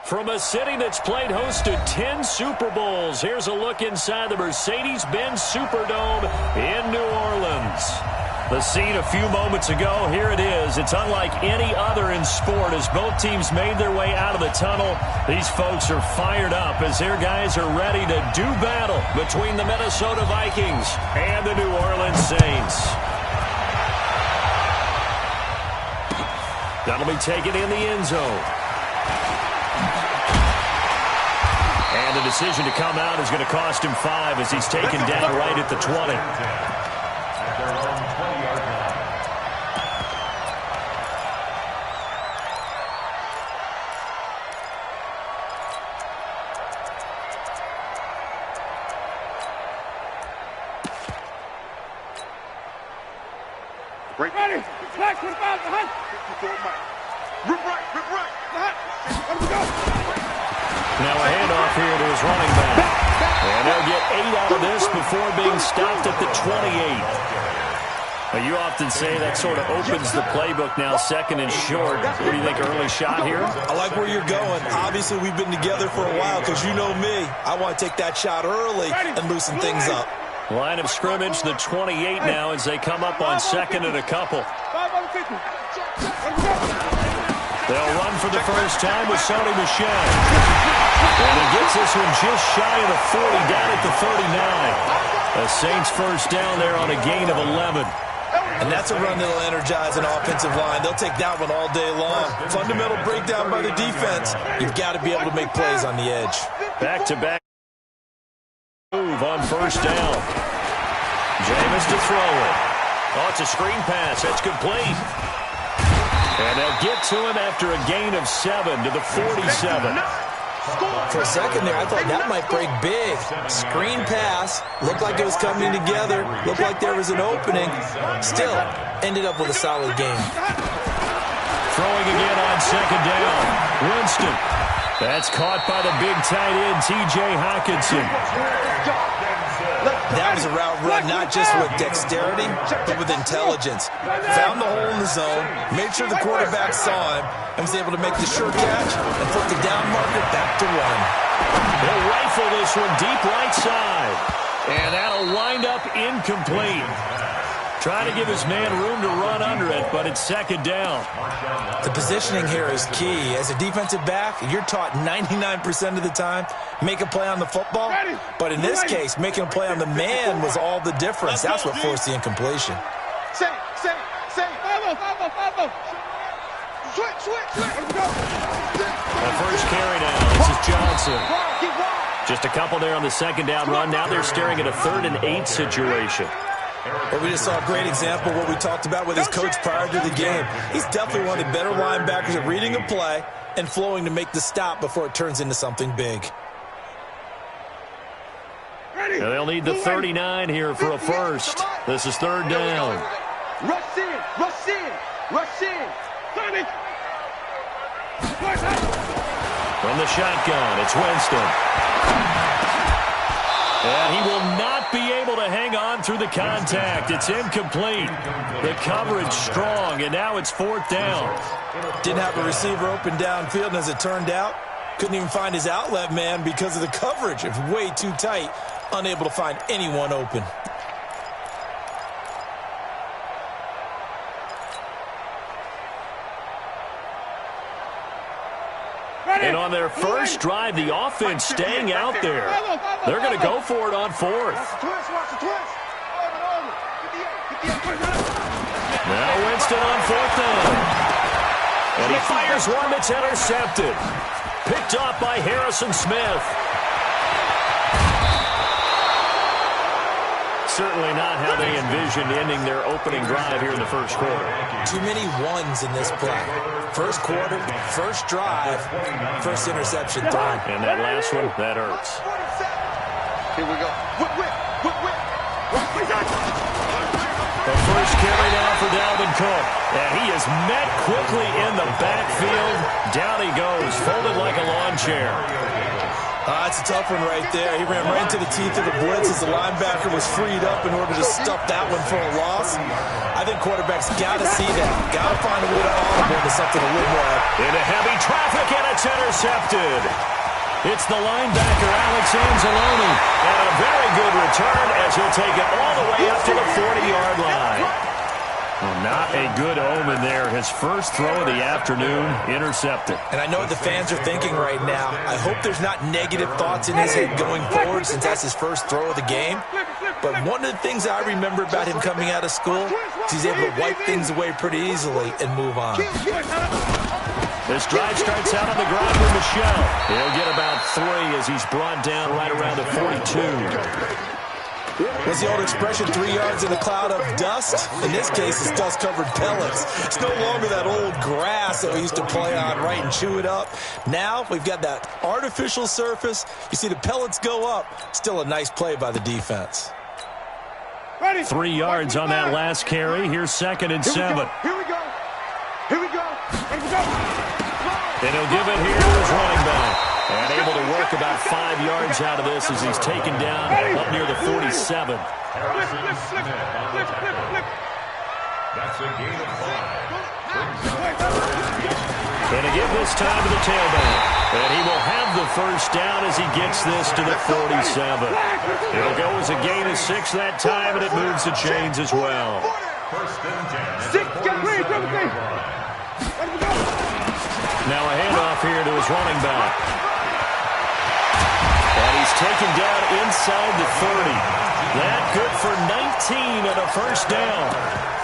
From a city that's played host to 10 Super Bowls, here's a look inside the Mercedes-Benz Superdome in New Orleans. The scene a few moments ago, here it is. It's unlike any other in sport as both teams made their way out of the tunnel. These folks are fired up as their guys are ready to do battle between the Minnesota Vikings and the New Orleans Saints. That'll be taken in the end zone. And the decision to come out is going to cost him 5 as he's taken down right at the 20. Ready. Flag 25 behind. Rip right. Let him go. Now a handoff here to his running back. And they'll get 8 out of this before being stopped at the 28. Now, you often say that sort of opens the playbook now, second and short. What do you think, early shot here? I like where you're going. Obviously, we've been together for a while because you know me. I want to take that shot early and loosen things up. Line of scrimmage, the 28 now as they come up on second and a couple. They'll run for the first time with Sony Michel. And he gets this one just shy of the 40, down at the 39. The Saints first down there on a gain of 11. And that's a run that'll energize an offensive line. They'll take that one all day long. Fundamental breakdown by the defense. You've got to be able to make plays on the edge. Back-to-back move on first down. Jameis to throw it. Oh, it's a screen pass. That's complete. And they'll get to him after a gain of 7 to the 47. For a second there, I thought that might break big. Screen pass. Looked like it was coming together. Looked like there was an opening. Still, ended up with a solid game. Throwing again on second down. Winston. That's caught by the big tight end, T.J. Hockenson. That was a route run, not just with dexterity, but with intelligence. Found the hole in the zone, made sure the quarterback saw him, and was able to make the sure catch and flip the down marker back to 1. They'll rifle this one deep right side. And that'll wind up incomplete. Trying to give his man room to run under it, but it's second down. The positioning here is key. As a defensive back, you're taught 99% of the time, make a play on the football. But in this case, making a play on the man was all the difference. That's what forced the incompletion. Say. Switch. The first carry down. This is Johnson. Just a couple there on the second down run. Now they're staring at a 3rd and 8 situation. But we just saw a great example of what we talked about with his coach prior to the game. He's definitely one of the better linebackers at reading a play and flowing to make the stop before it turns into something big. Now they'll need the 39 here for a first. This is 3rd down. Rush in. 30. From the shotgun, it's Winston. And he will not be able to hang on through the contact. It's incomplete. The coverage strong, and now it's 4th down. Didn't have a receiver open downfield, and as it turned out, couldn't even find his outlet man because of the coverage. It was way too tight, unable to find anyone open. And on their first drive, the offense staying out there. They're going to go for it on 4th. Now Winston on 4th down. And he fires one that's intercepted. Picked off by Harrison Smith. Certainly not how they envisioned ending their opening drive here in the first quarter. Too many ones in this play. First quarter, first drive, first interception thrown. And that last one, that hurts. Here we go. Whip. The first carry down for Dalvin Cook. And he is met quickly in the backfield. Down he goes, folded like a lawn chair. That's a tough one right there. He ran right into the teeth of the blitz as the linebacker was freed up in order to stuff that one for a loss. I think quarterbacks got to see that. Got to find a way to audible into something a little more. Into heavy traffic, and it's intercepted. It's the linebacker, Alex Anzalone. And a very good return as he'll take it all the way up to the 40-yard line. Well, not a good omen there. His first throw of the afternoon, intercepted. And I know what the fans are thinking right now. I hope there's not negative thoughts in his head going forward since that's his first throw of the game. But one of the things I remember about him coming out of school is he's able to wipe things away pretty easily and move on. This drive starts out on the ground with Michel. He'll get about 3 as he's brought down right around the 42. What's the old expression, 3 yards in a cloud of dust? In this case, it's dust-covered pellets. It's no longer that old grass that we used to play on, right, and chew it up. Now we've got that artificial surface. You see the pellets go up. Still a nice play by the defense. 3 yards on that last carry. Here's 2nd and 7. Here we go. Here we go. Here we go. And he'll give it here to his running back. And able to work about 5 yards out of this as he's taken down up near the 47. Flip. That's a gain of 5. And again this time to the tailback. And he will have the first down as he gets this to the 47. It'll go as a gain of 6 that time, and it moves the chains as well. First and 10. Now a handoff here to his running back. And he's taken down inside the 30. That good for 19 and a first down.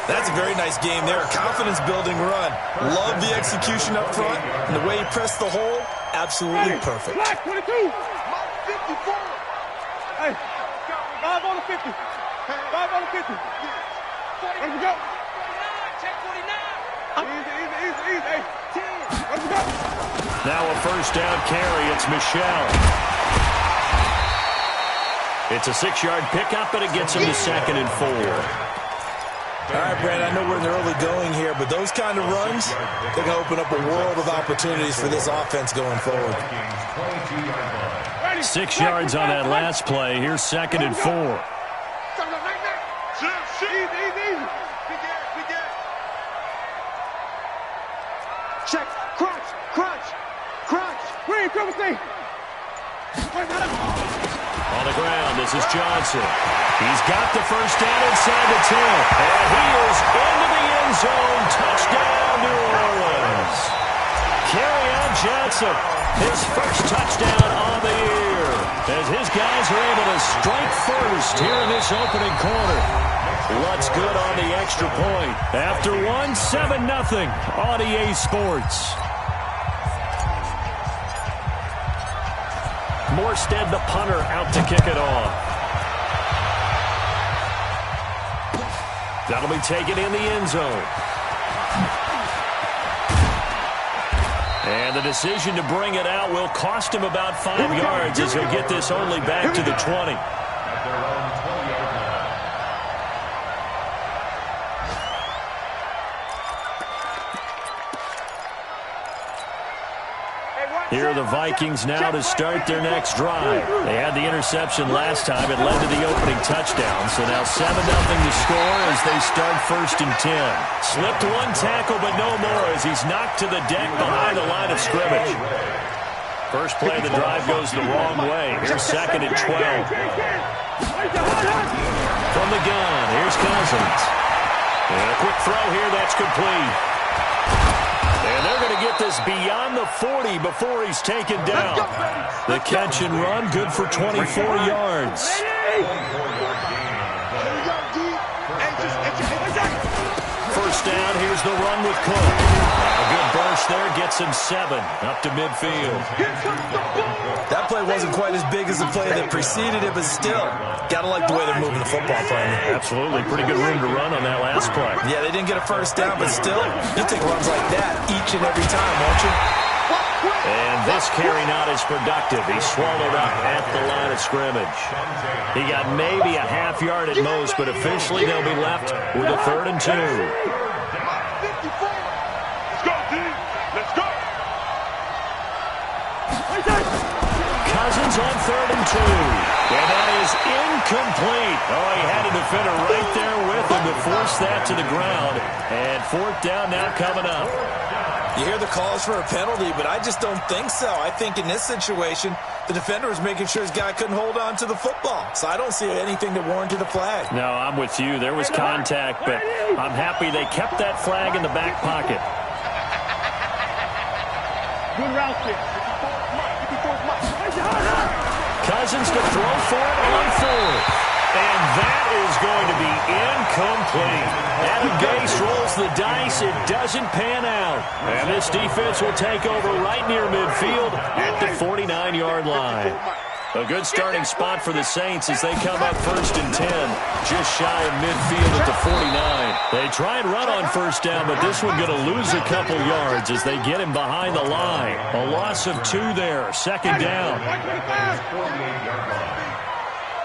That's a very nice game there. Confidence-building run. Love the execution up front. And the way he pressed the hole, absolutely perfect. Black 22. 54. Hey, 5 on the 50. 5 on the 50. Let's go. 49. Check 49. Easy. Hey, 10. Let's go. Now a first down carry. It's Michel. It's a 6-yard pickup, and it gets him to 2nd and 4. All right, Brad, I know we're in the early going here, but those kind of runs, they're going to open up a world of opportunities for this offense going forward. 6 yards on that last play. Here's 2nd and 4. Easy. Check. Crunch. Green, triple C. On the ground, this is Johnson. He's got the first down inside the 10. And he is into the end zone. Touchdown, New Orleans. Kerryon Johnson, his first touchdown on the year. As his guys are able to strike first here in this opening quarter. What's good on the extra point? After one, 7-0 on EA Sports. Morstead, the punter, out to kick it off. That'll be taken in the end zone. And the decision to bring it out will cost him about 5 yards as he'll get this only back to the 20. Here are the Vikings now to start their next drive. They had the interception last time. It led to the opening touchdown. So now 7-0 to score as they start 1st and 10. Slipped one tackle, but no more as he's knocked to the deck behind the line of scrimmage. First play of the drive goes the wrong way. Here's 2nd and 12. From the gun, here's Cousins. And a quick throw here, that's complete. And they're going to get this beyond the 40 before he's taken down. The catch and run, good for 24 yards. First down, here's the run with Cook. A good burst there, gets him 7 up to midfield. That play wasn't quite as big as the play that preceded it, but still, got to like the way they're moving the football play. Absolutely, pretty good room to run on that last play. Yeah, they didn't get a first down, but still, you take runs like that each and every time, won't you? And this carry not as productive. He's swallowed up at the line of scrimmage. He got maybe a half yard at most, but officially they'll be left with a 3rd and 2. Cousins Lions on 3rd and 2. And that is incomplete. Oh, he had a defender right there with him to force that to the ground. And 4th down now coming up. You hear the calls for a penalty, but I just don't think so. I think in this situation, the defender was making sure his guy couldn't hold on to the football. So I don't see anything that warranted a flag. No, I'm with you. There was contact, but I'm happy they kept that flag in the back pocket. Good route kick. Cousins to throw for it on 4th. And that is going to be incomplete. Adam Gase rolls the dice. It doesn't pan out. And this defense will take over right near midfield at the 49-yard line. A good starting spot for the Saints as they come up 1st and 10, just shy of midfield at the 49. They try and run on 1st down, but this one going to lose a couple yards as they get him behind the line. A loss of 2 there, 2nd down.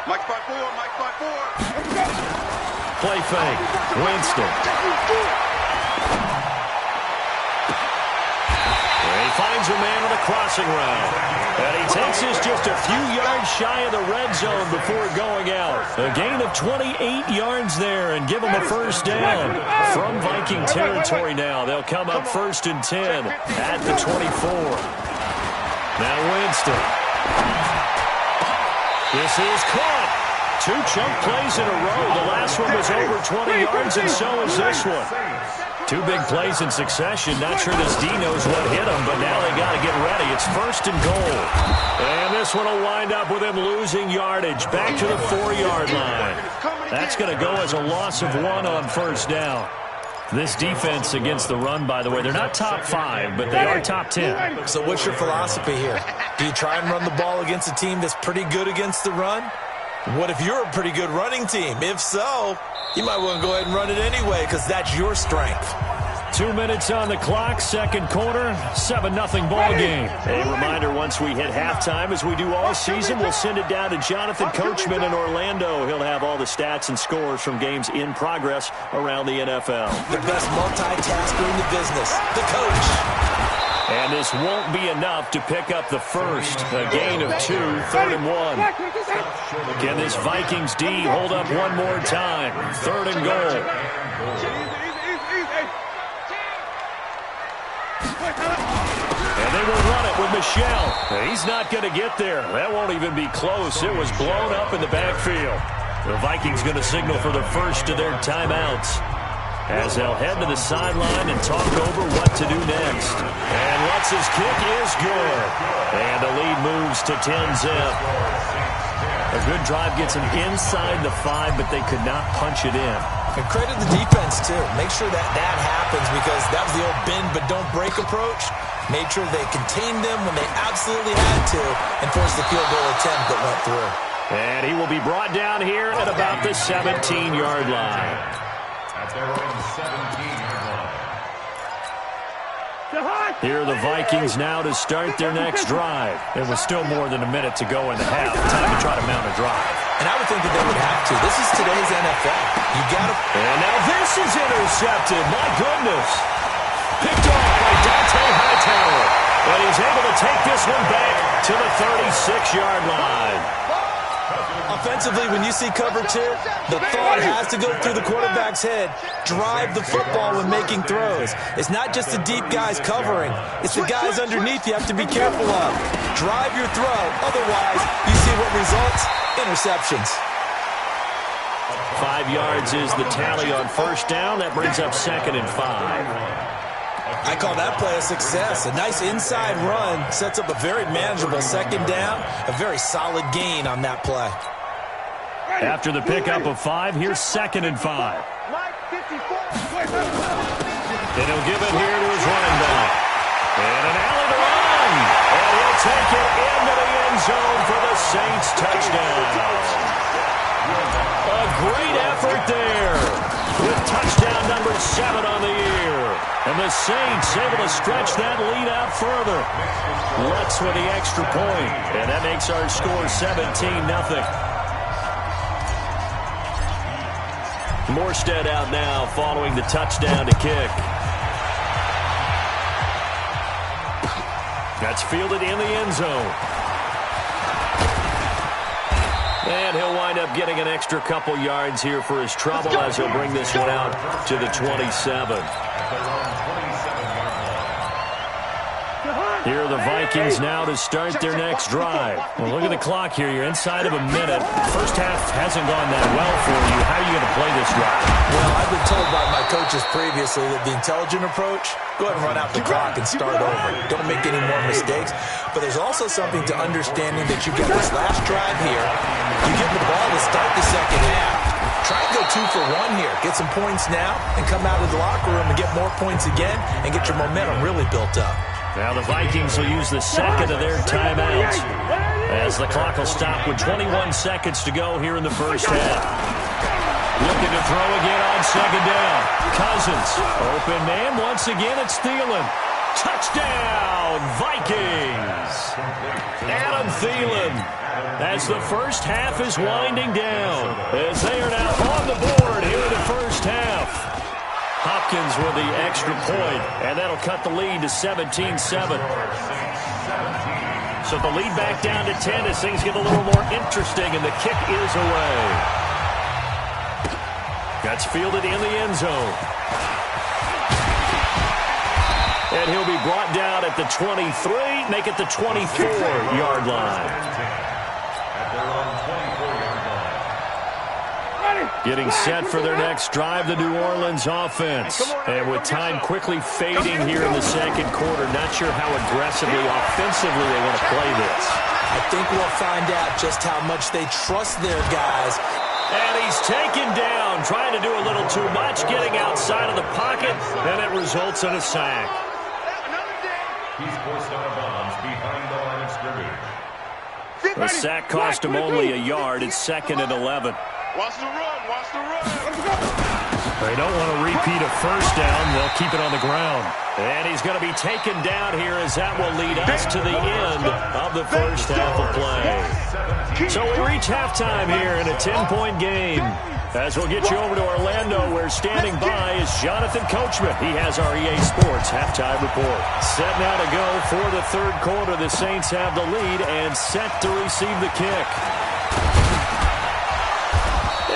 Mike spot 4, Mike spot 4. Play fake, Winston. He finds a man on a crossing route. And he takes us just a few yards shy of the red zone before going out. A gain of 28 yards there and give him a 1st down. From Viking territory now, they'll come up 1st and 10 at the 24. Now Winston. This is caught. 2 chunk plays in a row. The last one was over 20 yards, and so is this one. 2 big plays in succession. Not sure this D knows what hit him, but now they got to get ready. It's 1st and goal. And this one will wind up with him losing yardage back to the 4-yard line. That's going to go as a loss of 1 on 1st down. This defense against the run, by the way, they're not top 5, but they are top 10. So what's your philosophy here? Do you try and run the ball against a team that's pretty good against the run? What if you're a pretty good running team? If so, you might want to go ahead and run it anyway because that's your strength. 2 minutes on the clock, 2nd quarter, 7-0 ball game. A reminder, once we hit halftime, as we do all season, we'll send it down to Jonathan Coachman in Orlando. He'll have all the stats and scores from games in progress around the NFL. The best multitasker in the business, the coach. And this won't be enough to pick up the 1st. A gain of 2, 3rd and 1. Can this Vikings D hold up one more time? 3rd and goal. And they will run it with Michel. He's not going to get there. That won't even be close. It was blown up in the backfield. The Vikings going to signal for the 1st of their timeouts, as they'll head to the sideline and talk over what to do next. And Lutz's kick is good. And the lead moves to 10-zip. A good drive gets them inside the 5, but they could not punch it in. And credit the defense, too. Make sure that happens because that was the old bend but don't break approach. Made sure they contained them when they absolutely had to and forced the field goal attempt that went through. And he will be brought down here at about the 17-yard line. At their own 17-yard line. Here are the Vikings now to start their next drive. It was still more than a minute to go in the half. Time to try to mount a drive. And I would think that they would have to. This is today's NFL. You got to. And now this is intercepted. My goodness. Picked off by Dante Hightower. But he's able to take this one back to the 36-yard line. Offensively, when you see cover 2, the thought has to go through the quarterback's head. Drive the football when making throws. It's not just the deep guys covering. It's the guys underneath you have to be careful of. Drive your throw. Otherwise, you see what results? Interceptions. 5 yards is the tally on 1st down. That brings up 2nd and 5. I call that play a success. A nice inside run sets up a very manageable 2nd down. A very solid gain on that play. After the pickup of 5, here's 2nd and 5. And he'll give it here to his running back. And an alley to run. And he'll take it into the end zone for the Saints touchdown. A great effort there with touchdown number 7 on the year. And the Saints able to stretch that lead out further. Lutz with the extra point. And that makes our score 17-0. Morstead out now following the touchdown to kick. That's fielded in the end zone. And he'll wind up getting an extra couple yards here for his trouble as he'll bring this one out to the 27. Here are the Vikings now to start their next drive. Well, look at the clock here. You're inside of a minute. First half hasn't gone that well for you. How are you going to play this drive? Well, I've been told by my coaches previously that the intelligent approach, go ahead and run out the clock and start over. Don't make any more mistakes. But there's also something to understanding that you've got this last drive here. You get the ball to start the second half. Try and go 2 for 1 here. Get some points now and come out of the locker room and get more points again and get your momentum really built up. Now the Vikings will use the second of their timeouts as the clock will stop with 21 seconds to go here in the first half. Looking to throw again on second down. Cousins, open man. Once again, it's Thielen. Touchdown, Vikings. Adam Thielen as the first half is winding down as they are now on the board here in the first half. Hopkins with the extra point, and that'll cut the lead to 17-7. So the lead back down to 10 as things get a little more interesting, and the kick is away. That's fielded in the end zone. And he'll be brought down at the 23, make it the 24-yard line. Getting set for their next drive, the New Orleans offense. And with time quickly fading here in the second quarter, not sure how aggressively, offensively they want to play this. I think we'll find out just how much they trust their guys. And he's taken down, trying to do a little too much, getting outside of the pocket, and it results in a sack. He's forced out of bounds behind the line of scrimmage. The sack cost him only a yard. It's 2nd and 11. Watch the run. Watch the run. They don't want to repeat a first down. They'll keep it on the ground. And he's going to be taken down here as that will lead us to the end of the first half of play. So we reach halftime here in a 10-point game. As we'll get you over to Orlando, where standing by is Jonathan Coachman. He has our EA Sports halftime report. Set now to go for the third quarter. The Saints have the lead and set to receive the kick.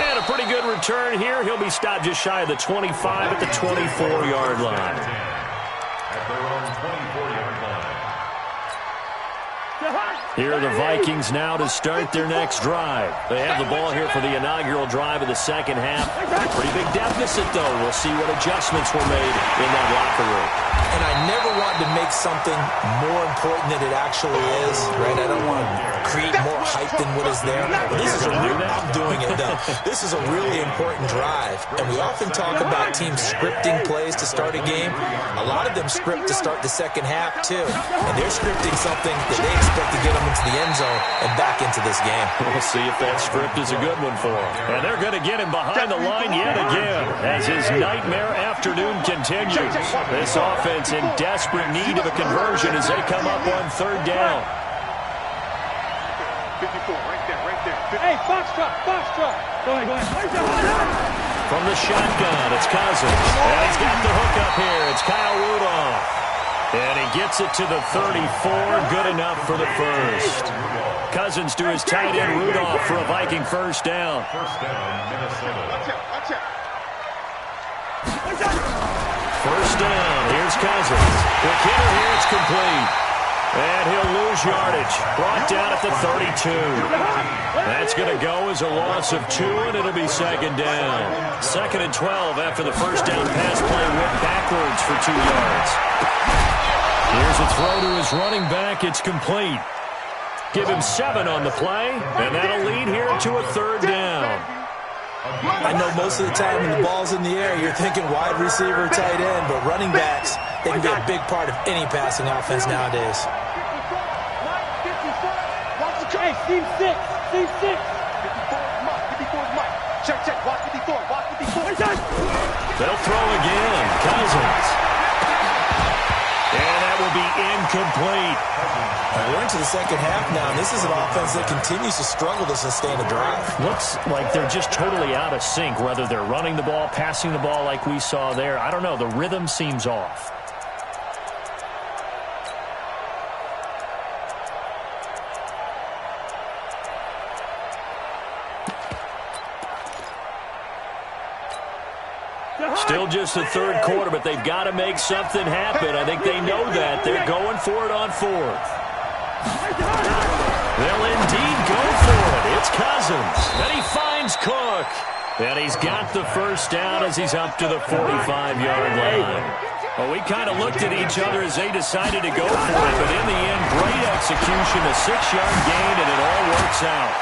And a pretty good return here. He'll be stopped just shy of the 25 at the 24-yard line. At their own 24-yard line. Here are the Vikings now to start their next drive. They have the ball here for the inaugural drive of the second half. Pretty big deficit, though. We'll see what adjustments were made in that locker room. And I never want to make something more important than it actually is, right? I don't want to create more hype than what is there. But this is I'm doing it, though. This is a really important drive. And we often talk about teams scripting plays to start a game. A lot of them script to start the second half, too. And they're scripting something that they expect to get them into the end zone and back into this game. We'll see if that script is a good one for him. And they're going to get him behind the line yet again as his nightmare afternoon continues. This offense in desperate need of a conversion as they come up on third down. 54, right there. Hey, box truck. Go ahead. From the shotgun, it's Cousins. And he's got the hook up here. It's Kyle Rudolph. And he gets it to the 34. Good enough for the first. Cousins to his tight end, Rudolph, for a Viking first down. First down, Minnesota. Watch out. First down, here's Cousins. The hitter here, it's complete. And he'll lose yardage. Brought down at the 32. That's going to go as a loss of 2, and it'll be second down. 2nd and 12 after the first down pass play went backwards for 2 yards. Here's a throw to his running back. It's complete. Give him 7 on the play, and that'll lead here to a third down. I know most of the time when the ball's in the air, you're thinking wide receiver, tight end, but running backs, they can be a big part of any passing offense nowadays. Hey, Steve 6. 54 is Mike. Check. Watch 54. They'll throw again. Cousins. And that will be incomplete. We're into the second half now, and this is an offense that continues to struggle to sustain a drive. Looks like they're just totally out of sync, whether they're running the ball, passing the ball like we saw there. I don't know. The rhythm seems off. Still just the third quarter, but they've got to make something happen. I think they know that. They're going for it on fourth. They'll indeed go for it. It's Cousins. And he finds Cook. And he's got the first down as he's up to the 45-yard line. Well, we kind of looked at each other as they decided to go for it, but in the end, great execution, a 6-yard gain, and it all works out.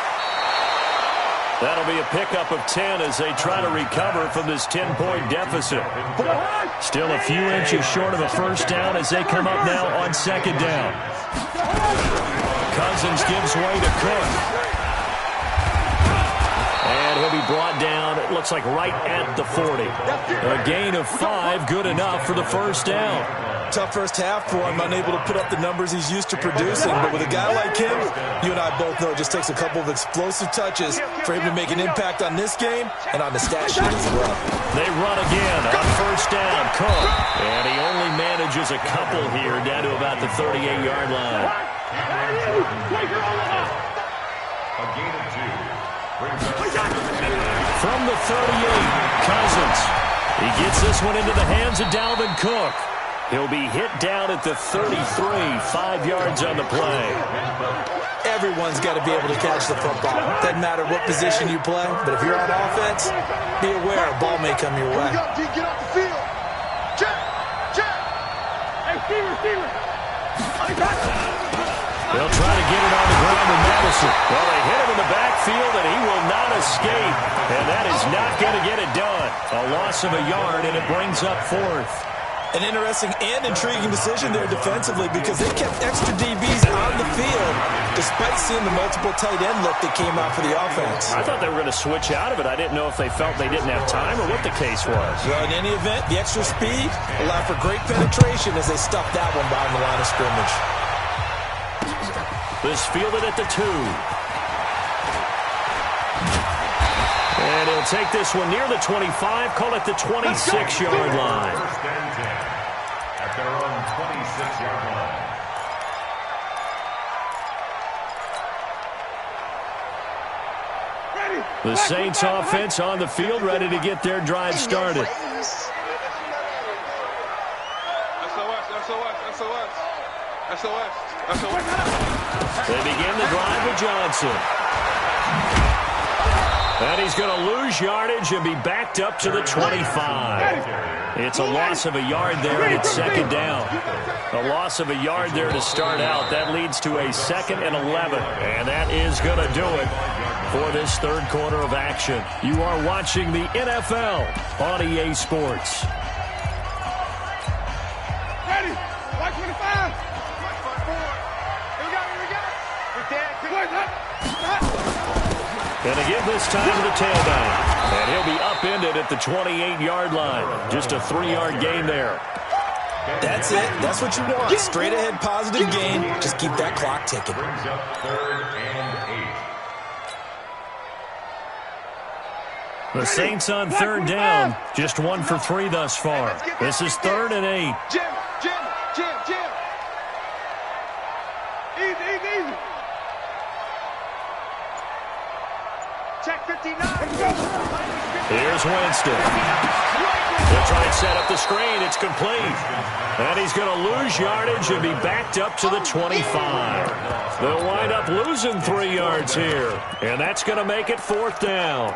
That'll be a pickup of 10 as they try to recover from this 10-point deficit. Still a few inches short of a first down as they come up now on second down. Cousins gives way to Cook. And he'll be brought down, it looks like right at the 40. A gain of 5, good enough for the first down. Tough first half for him, unable to put up the numbers he's used to producing. But with a guy like him, you and I both know it just takes a couple of explosive touches for him to make an impact on this game and on the stat sheet as well. They run again on first down. Cook. And he only manages a couple here down to about the 38-yard line. A gain of 2. From the 38, Cousins. He gets this one into the hands of Dalvin Cook. He'll be hit down at the 33, 5 yards on the play. Everyone's got to be able to catch the football. Doesn't matter what position you play, but if you're on offense, be aware a ball may come your way. Get off the field. Check. Hey, receiver. They'll try to get it on the ground with Madison. Well, they hit him in the backfield, and he will not escape. And that is not going to get it done. A loss of a yard, and it brings up fourth. An interesting and intriguing decision there defensively because they kept extra DBs on the field despite seeing the multiple tight end look that came out for the offense. I thought they were going to switch out of it. I didn't know if they felt they didn't have time or what the case was. Well, in any event, the extra speed allowed for great penetration as they stuffed that one behind the line of scrimmage. This fielded at the 2. And he'll take this one near the 25, call it the 26-yard line. First and 10 at their own 26-yard line. The Saints offense on the field, ready to get their drive started. They begin the drive with Johnson. And he's going to lose yardage and be backed up to the 25. It's a loss of a yard there, and it's second down. A loss of a yard there to start out. That leads to a 2nd and 11. And that is going to do it for this third quarter of action. You are watching the NFL on EA Sports. Ready. White 25. White 54. Here we go. And to give this time to the tailback. And he'll be upended at the 28-yard line. Just a 3-yard gain there. That's it. That's what you want. Straight ahead positive gain. Just keep that clock ticking. Brings up 3rd and 8. The Saints on third down. Just 1 for 3 thus far. This is 3rd and 8. Jim. Easy. Check 59. Here's Winston. They'll try and set up the screen. It's complete. And he's going to lose yardage and be backed up to the 25. They'll wind up losing 3 yards here. And that's going to make it 4th down.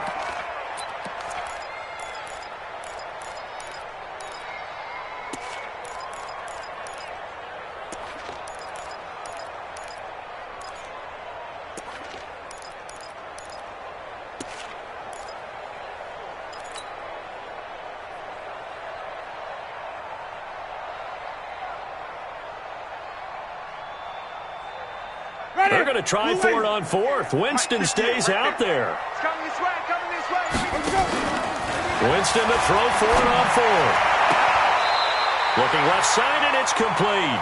They're going to try for it on 4th. Winston stays out there. Coming this way. Winston to throw for it on 4th. Looking left side, and it's complete.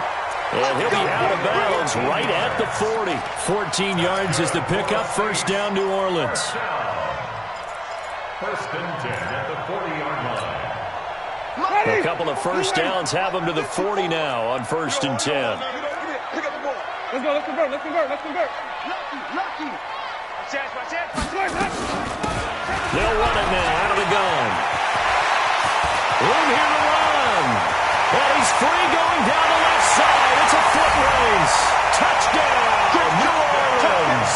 And he'll be out of bounds right at the 40. 14 yards is the pickup. First down, New Orleans. First and 10 at the 40-yard line. A couple of first downs have them to the 40 now on 1st and 10. Let's convert. Lucky. They'll run it now out of the gun. Room here to run. And he's free going down the left side. It's a foot race. Touchdown, New Orleans.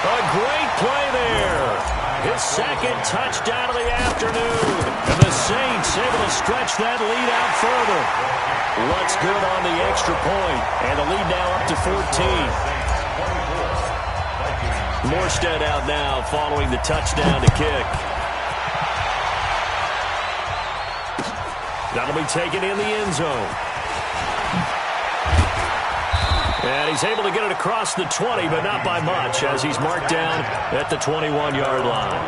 A great play there. His second touchdown of the afternoon. And the Saints able to stretch that lead out further. Looks good on the extra point. And the lead now up to 14. Morstead out now following the touchdown to kick. That'll be taken in the end zone. And he's able to get it across the 20, but not by much, as he's marked down at the 21-yard line.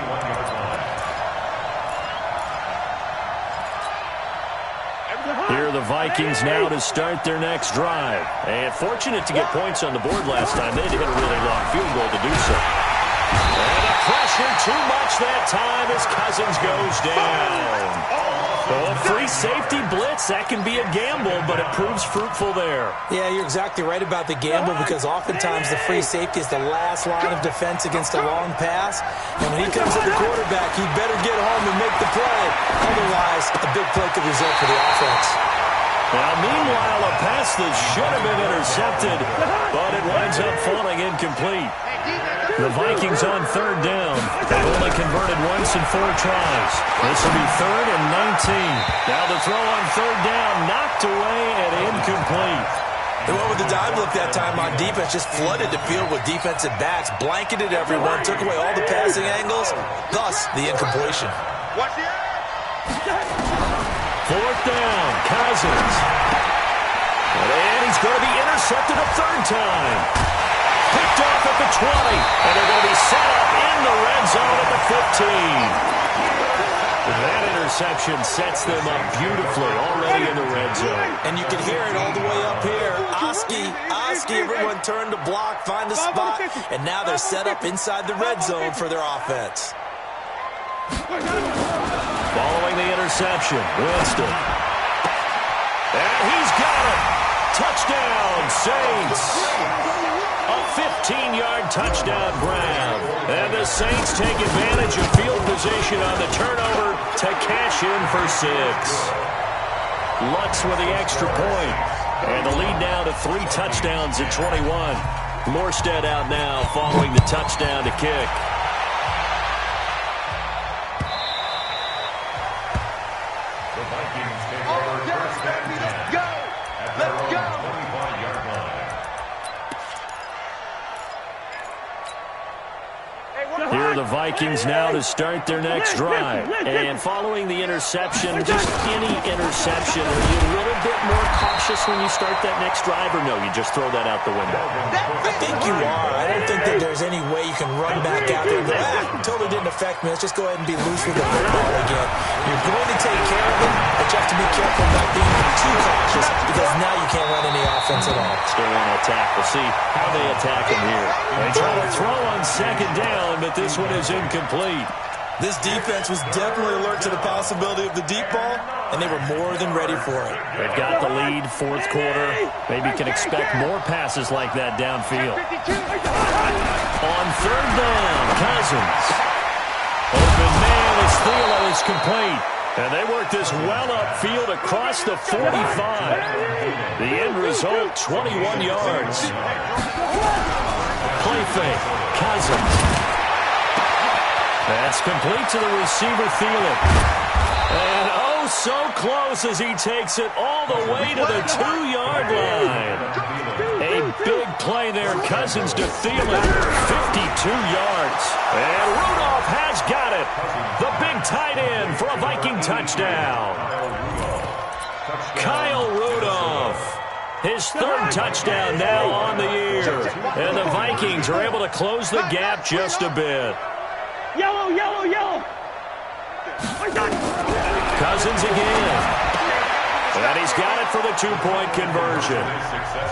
Here are the Vikings now to start their next drive. And fortunate to get points on the board last time. They had to hit a really long field goal to do so. And the pressure too much that time as Cousins goes down. Oh, free safety blitz, that can be a gamble, but it proves fruitful there. Yeah, you're exactly right about the gamble, because oftentimes the free safety is the last line of defense against a long pass. And when he comes at the quarterback, he better get home and make the play. Otherwise, a big play could result for the offense. Now, meanwhile, a pass that should have been intercepted, but it winds up falling incomplete. The Vikings on third down. They've only converted once in 4 tries. This will be 3rd and 19. Now the throw on third down, knocked away and incomplete. They went with the dive look that time on defense, just flooded the field with defensive backs, blanketed everyone, took away all the passing angles, thus the incompletion. Fourth down, Cousins. And he's going to be intercepted a third time. Picked off at the 20, and they're going to be set up in the red zone at the 15. That interception sets them up beautifully already in the red zone. And you can hear it all the way up here. Oski, everyone turned to block, find a spot, and now they're set up inside the red zone for their offense. Following the interception, Winston. And he's got it. Touchdown, Saints. A 15-yard touchdown grab. And the Saints take advantage of field position on the turnover to cash in for 6. Lutz with the extra point. And the lead now to 3 touchdowns at 21. Morstead out now following the touchdown to kick. The Vikings take over first and 10. Let's go! 25-yard line. Here are the Vikings now to start their next drive. And following the interception, just any interception, are you a little bit more cautious when you start that next drive, or no, you just throw that out the window? I think you are. I don't think that there's any way you can run back out there and go, totally didn't affect me. Let's just go ahead and be loose with the football again. You're going to take care of it, but you have to be careful not being too cautious, because now you can't run any offense at all. Still want to attack. We'll see how they attack him here. They try to throw on second down, but this one is incomplete. This defense was definitely alert to the possibility of the deep ball, and they were more than ready for it. They've got the lead, fourth quarter. Maybe can expect more passes like that downfield. On third down, Cousins. Open man is Thielen, is complete. And they work this well upfield across the 45. The end result, 21 yards. Play fake, Cousins. That's complete to the receiver, Thielen. And oh, so close as he takes it all the way to the 2-yard line. A big play there, Cousins to Thielen, 52 yards. And Rudolph has got it. The big tight end for a Viking touchdown. Kyle Rudolph. His 3rd touchdown now on the year. And the Vikings are able to close the gap just a bit. Yellow, yellow, yellow. Cousins again. And he's got it for the 2-point conversion.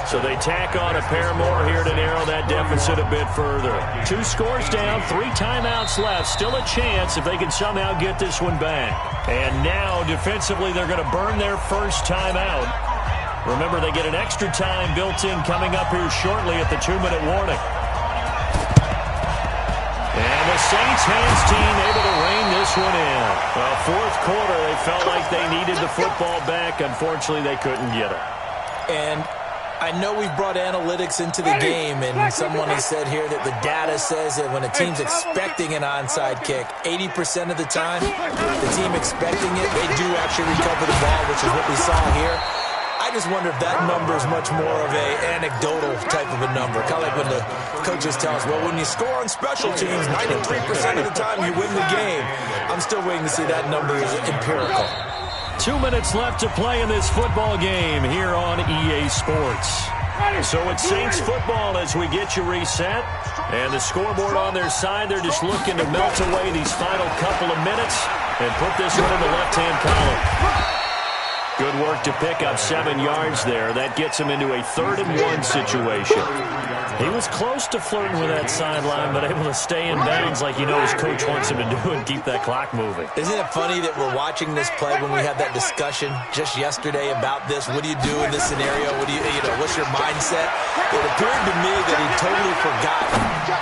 So they tack on a pair more here to narrow that deficit a bit further. 2 scores down, 3 timeouts left. Still a chance if they can somehow get this one back. And now, defensively, they're going to burn their first timeout. Remember, they get an extra time built in coming up here shortly at the 2-minute warning. And the Saints hands team able to rein this one in. Well, fourth quarter, they felt like they needed the football back. Unfortunately, they couldn't get it. And I know we've brought analytics into the game, and someone has said here that the data says that when a team's expecting an onside kick, 80% of the time, the team expecting it, they do actually recover the ball, which is what we saw here. I just wonder if that number is much more of an anecdotal type of a number. Kind of like when the coaches tell us, well, when you score on special teams, 93% of the time you win the game. I'm still waiting to see that number is empirical. 2 minutes left to play in this football game here on EA Sports. So it's Saints football as we get you reset. And the scoreboard on their side, they're just looking to melt away these final couple of minutes and put this one in the left-hand column. Good work to pick up 7 yards there. That gets him into a 3rd-and-1 situation. He was close to flirting with that sideline, but able to stay in bounds like he knows coach wants him to do and keep that clock moving. Isn't it funny that we're watching this play when we had that discussion just yesterday about this? What do you do in this scenario? What do you know, what's your mindset? It appeared to me that he totally forgot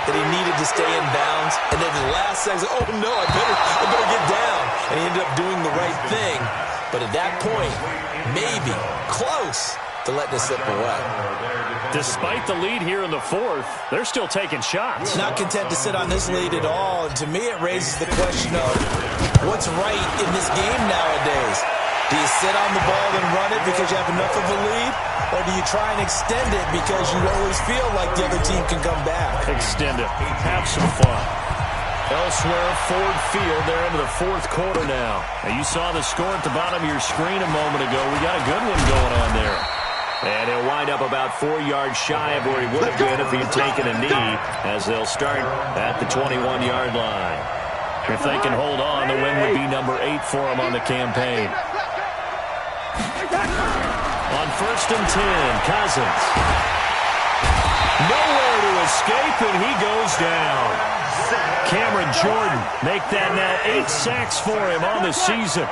that he needed to stay in bounds. And then the last second, oh no, I better get down. And he ended up doing the right thing. But at that point, maybe close to let this slip away. Despite the lead here in the 4th, they're still taking shots. Not content to sit on this lead at all. And to me, it raises the question of what's right in this game nowadays. Do you sit on the ball and run it because you have enough of a lead? Or do you try and extend it because you always feel like the other team can come back? Extend it. Have some fun. Elsewhere, Ford Field, they're into the 4th quarter now. You saw the score at the bottom of your screen a moment ago. We got a good one going on there. And he'll wind up about 4 yards shy of where he would have been if he had taken a knee, as they'll start at the 21-yard line. If they can hold on, the win would be number 8 for them on the campaign. On 1st and 10, Cousins. Nowhere to escape, and he goes down. Cameron Jordan make that now 8 sacks for him on the season.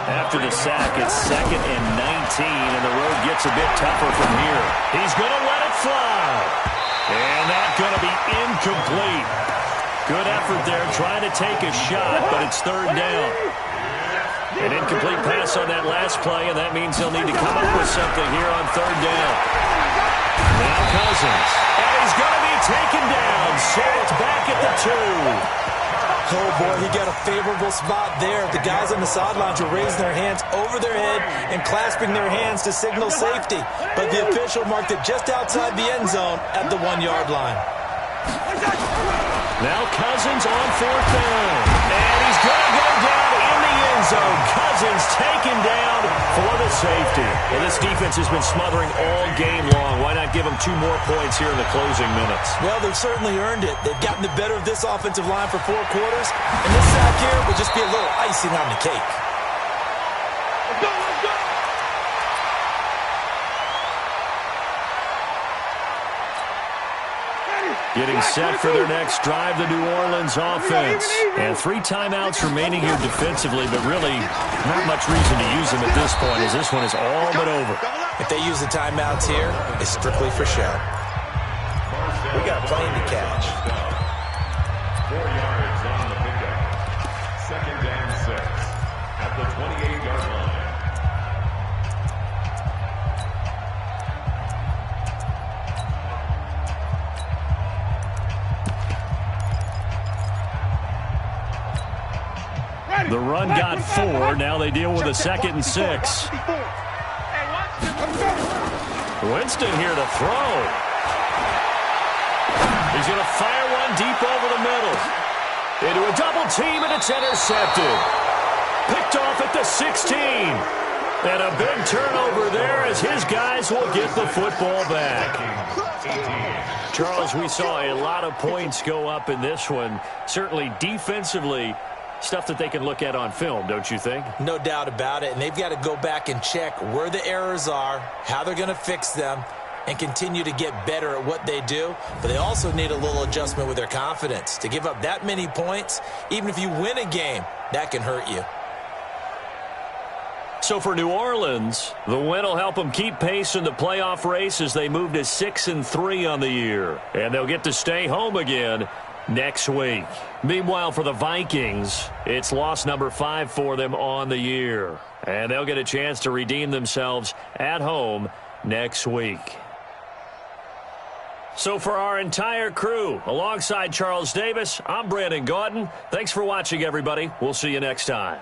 After the sack, it's 2nd and 19, and the road gets a bit tougher from here. He's going to let it fly. And that's going to be incomplete. Good effort there trying to take a shot, but it's 3rd down. An incomplete pass on that last play, and that means they'll need to come up with something here on 3rd down. Now Cousins. And he's going to be taken down. Sacked back at the 2. Oh, boy, he got a favorable spot there. The guys on the sidelines were raising their hands over their head and clasping their hands to signal safety. But the official marked it just outside the end zone at the 1-yard line. Now Cousins on 4th down. And he's going to go down in the end zone. Cousins taken down for the safety. Well, this defense has been smothering all game long. Why not give them 2 more points here in the closing minutes? Well, they've certainly earned it. They've gotten the better of this offensive line for 4 quarters. And this sack here will just be a little icing on the cake. Let's go, let's go. Getting set for their next drive, the New Orleans offense. And 3 timeouts remaining here defensively, but really not much reason to use them at this point, as this one is all but over. If they use the timeouts here, it's strictly for show. We got a plane to catch. 4 yards on the pickup. 2nd and 6 at the 28-yard line. The run got 4. Now they deal with a 2nd and 6. Winston here to throw. He's going to fire one deep over the middle. Into a double team, and it's intercepted. Picked off at the 16. And a big turnover there as his guys will get the football back. Charles, we saw a lot of points go up in this one. Certainly defensively, stuff that they can look at on film, don't you think? No doubt about it. And they've got to go back and check where the errors are, how they're going to fix them, and continue to get better at what they do. But they also need a little adjustment with their confidence. To give up that many points, even if you win a game, that can hurt you. So for New Orleans, the win will help them keep pace in the playoff race as they move to 6-3 on the year. And they'll get to stay home again next week. Meanwhile, for the Vikings, it's loss number 5 for them on the year. And they'll get a chance to redeem themselves at home next week. So for our entire crew, alongside Charles Davis, I'm Brandon Gaudin. Thanks for watching, everybody. We'll see you next time.